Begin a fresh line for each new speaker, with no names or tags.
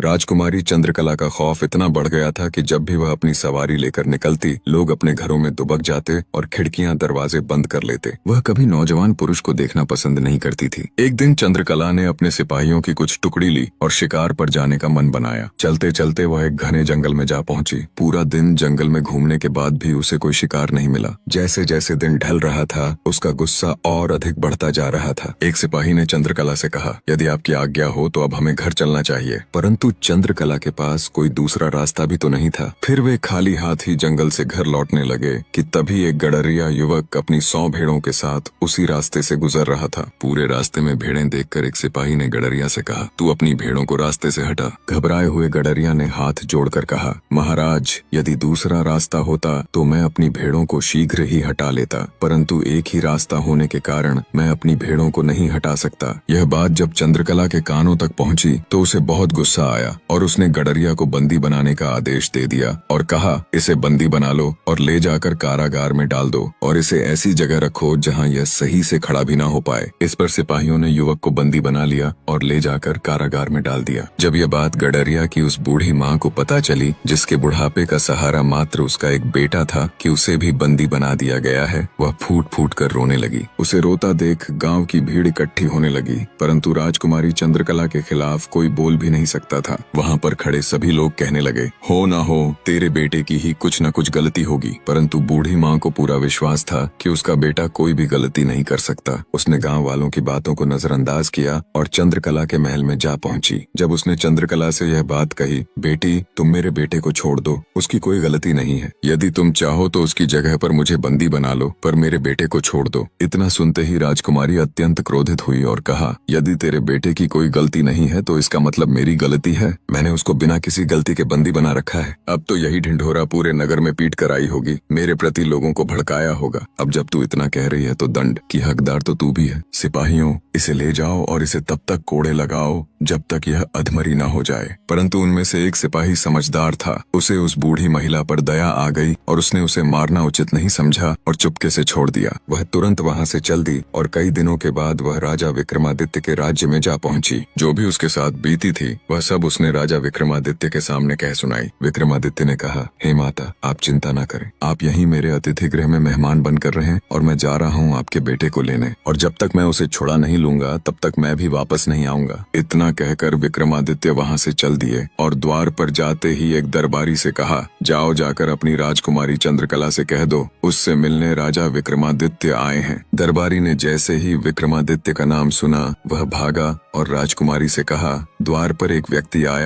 राजकुमारी चंद्रकला का खौफ इतना बढ़ गया था कि जब भी वह अपनी सवारी लेकर निकलती, लोग अपने घरों में दुबक जाते और खिड़कियां दरवाजे बंद कर लेते। वह कभी नौजवान पुरुष को देखना पसंद नहीं करती थी। एक दिन चंद्रकला ने अपने सिपाहियों की कुछ टुकड़ी ली और शिकार पर जाने का मन बनाया। चलते चलते वह एक घने जंगल में जा पहुंची। पूरा दिन जंगल में घूमने के बाद भी उसे कोई शिकार नहीं मिला। जैसे जैसे दिन ढल रहा था, उसका गुस्सा और अधिक बढ़ता जा रहा था। एक सिपाही ने चंद्रकला से कहा, यदि आपकी आज्ञा हो तो अब हमें घर चलना चाहिए। परंतु चंद्रकला के पास कोई दूसरा रास्ता भी तो नहीं था। फिर वे खाली हाथ ही जंगल से घर लौटने लगे कि तभी एक गडरिया युवक अपनी 100 भेड़ों के साथ उसी रास्ते से गुजर रहा था। पूरे रास्ते में भेड़ें देखकर एक सिपाही ने गडरिया से कहा, तू अपनी भेड़ों को रास्ते से हटा। घबराए हुए गडरिया ने हाथ जोड़कर कहा, महाराज, यदि दूसरा रास्ता होता तो मैं अपनी भेड़ों को शीघ्र ही हटा लेता, परंतु एक ही रास्ता होने के कारण मैं अपनी भेड़ों को नहीं हटा सकता। यह बात जब चंद्रकला के कानों तक पहुंची तो उसे बहुत गुस्सा आया और उसने गडरिया को बंदी बनाने का आदेश दे दिया और कहा, इसे बंदी बना लो और ले जाकर कारागार में डाल दो और इसे ऐसी जगह रखो जहां यह सही से खड़ा भी ना हो पाए। इस पर सिपाहियों ने युवक को बंदी बना लिया और ले जाकर कारागार में डाल दिया। जब यह बात गडरिया की उस बूढ़ी माँ को पता चली, जिसके बुढ़ापे का सहारा मात्र उसका एक बेटा था, कि उसे भी बंदी बना दिया गया है, वह फूट फूट कर रोने लगी। उसे रोता देख गाँव की भीड़ इकट्ठी होने लगी, परंतु राजकुमारी चंद्रकला के खिलाफ कोई बोल भी नहीं सकता था। वहाँ पर खड़े सभी लोग कहने लगे, हो ना हो तेरे बेटे की ही कुछ न कुछ गलती होगी। परंतु बूढ़ी माँ को पूरा विश्वास था कि उसका बेटा कोई भी गलती नहीं कर सकता। उसने गांव वालों की बातों को नजरअंदाज किया और चंद्रकला के महल में जा पहुंची। जब उसने चंद्रकला से यह बात कही, बेटी, तुम मेरे बेटे को छोड़ दो, उसकी कोई गलती नहीं है। यदि तुम चाहो तो उसकी जगह पर मुझे बंदी बना लो, पर मेरे बेटे को छोड़ दो। इतना सुनते ही राजकुमारी अत्यंत क्रोधित हुई और कहा, यदि तेरे बेटे की कोई गलती नहीं है तो इसका मतलब मेरी गलती है। मैंने उसको बिना किसी गलती के बंदी बना रखा है। अब तो यही ढिंढोरा पूरे नगर में पीट कर आई होगी, मेरे प्रति लोगों को भड़काया होगा। अब जब तू इतना कह रही है तो दंड की हकदार तो तू भी है। सिपाहियों, इसे ले जाओ और इसे तब तक कोड़े लगाओ जब तक यह अधमरी न हो जाए। परंतु उनमें से एक सिपाही समझदार था। उसे उस बूढ़ी महिला पर दया आ गई और उसने उसे मारना उचित नहीं समझा और चुपके से छोड़ दिया। वह तुरंत वहाँ से चल दी और कई दिनों के बाद वह राजा विक्रमादित्य के राज्य में जा पहुंची। जो भी उसके साथ बीती थी वह सब उसने राजा विक्रमादित्य के सामने कह सुनाई। विक्रमादित्य ने कहा, हे माता, आप चिंता न करें, आप यहीं मेरे अतिथि गृह में मेहमान बनकर रहें और मैं जा रहा हूँ आपके बेटे को लेने, और जब तक मैं उसे छुड़ा नहीं लूंगा तब तक मैं भी वापस नहीं आऊंगा। इतना कहकर विक्रमादित्य वहाँ से चल दिए और द्वार पर जाते ही एक दरबारी से कहा, जाओ जाकर अपनी राजकुमारी चंद्रकला से कह दो उससे मिलने राजा विक्रमादित्य आए हैं। दरबारी ने जैसे ही विक्रमादित्य का नाम सुना वह भागा और राजकुमारी से कहा, द्वार पर एक व्यक्ति आया